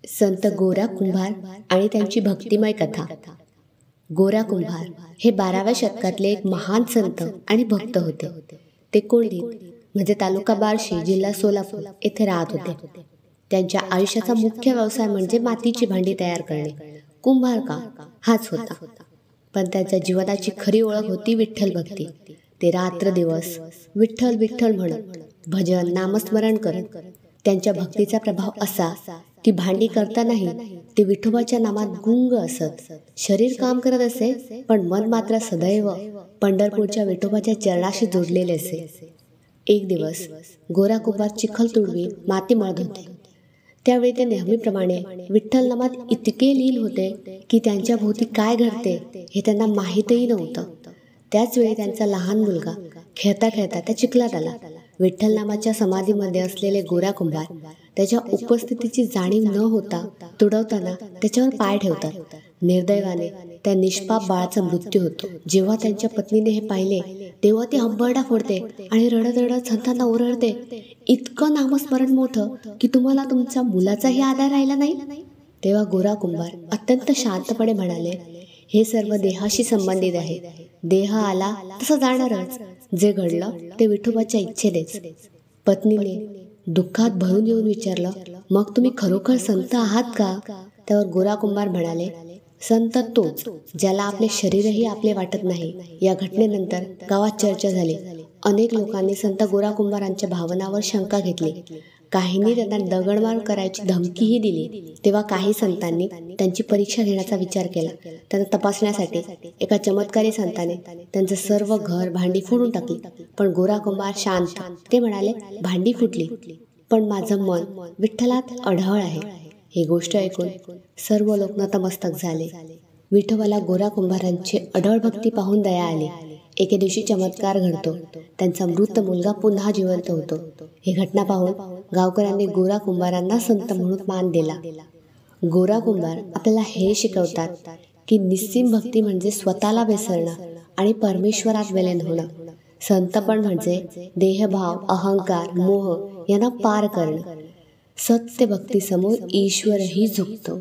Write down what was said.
संत गोरा कुंभार आणि त्यांची भक्तिमय कथा. गोरा कुंभार हे 12व्या शतकातले एक महान संत आणि भक्त होते. ते कोंढीत म्हणजे तालुका बार्शी, जिल्हा सोलापूर येथे राहत होते. त्यांच्या आयुष्याचा मुख्य व्यवसाय म्हणजे मातीची भांडी तयार करणे. कुंभार का हाच होता. पण त्यांच्या जीवनाची खरी ओळख होती विठ्ठल भक्ती. ते रात्र दिवस विठ्ठल विठ्ठल म्हणत भजन नामस्मरण करत. त्यांच्या भक्तीचा प्रभाव असा की भांडी करतानाही ते विठोबाच्या नामात गुंग असत. शरीर काम करत असे पण मन मात्र सदैव पंढरपूरच्या विठोबाच्या चरणाशी जोडलेले असे. एक दिवस गोरा कुंभार चिखल तुडवी माती मळत होते. त्यावेळी ते नेहमीप्रमाणे विठ्ठल नामात इतके लीन होते की त्यांच्या भोवती काय घडते हे त्यांना माहीतही नव्हतं. त्याच वेळी त्यांचा लहान मुलगा खेळता खेळता त्या चिखलात आला. विठ्ठल नामाच्या समाधीमध्ये असलेले गोरा कुंभार त्याच्या उपस्थितीची जाणीव न होता तुडवताना त्याच्यावर पाय ठेवतात. निर्दैवाने त्या निष्पाप बाळाचा मृत्यू होतो. जेव्हा त्यांच्या पत्नीने हे पाहिले तेव्हा ती हंबरडा फोडते आणि रडत रडत संतांना ओरडते, इतकं नामस्मरण मोठं की तुम्हाला तुमच्या मुलाचाही आधार राहिला नाही. तेव्हा गोरा कुंभार अत्यंत शांतपणे म्हणाले, हे सर्व देहाशी संबंधित आहे. देह आला तसं जाणारच. जे घडलं ते विठोबाच्या इच्छेनेच. पत्नीने दुःखात भरून येऊन विचारलं, मग तुम्ही खरोखर संत आहात का? त्यावर गोरा कुंभार म्हणाले, संत तोच ज्याला आपले शरीरही आपले वाटत नाही. या घटनेनंतर गावात चर्चा झाली. अनेक लोकांनी संत गोरा कुंभारांच्या भावनावर शंका घेतली. काहींनी त्यांना दगडमार करायची धमकीही दिली. तेव्हा काही संतांनी त्यांची परीक्षा घेण्याचा विचार केला. त्यांना तपासण्यासाठी एका चमत्कारी संताने त्यांचं सर्व घर भांडी फोडून टाकली. पण गोरा कुंभार शांत. ते म्हणाले, भांडी फुटली पण माझं मन विठ्ठलात अढळ आहे. ही गोष्ट ऐकून सर्व लोक नतमस्तक झाले. विठोबाला गोरा कुंभारांची अढळ भक्ती पाहून दया आली. एके दिवशी चमत्कार घडतो. त्यांचा मृत मुलगा पुन्हा जिवंत होतो. ही घटना पाहून गावकऱ्यांनी गोरा कुंभारांना संत म्हणून मान दिला. गोरा कुंभार आपल्याला हे शिकवतात की निस्सीम भक्ती म्हणजे स्वतःला विसरणं आणि परमेश्वरात विलीन होणं. संतपण म्हणजे देहभाव, अहंकार, मोह यांना पार करणं. सत्य भक्तीसमोर ईश्वरही झुकतो.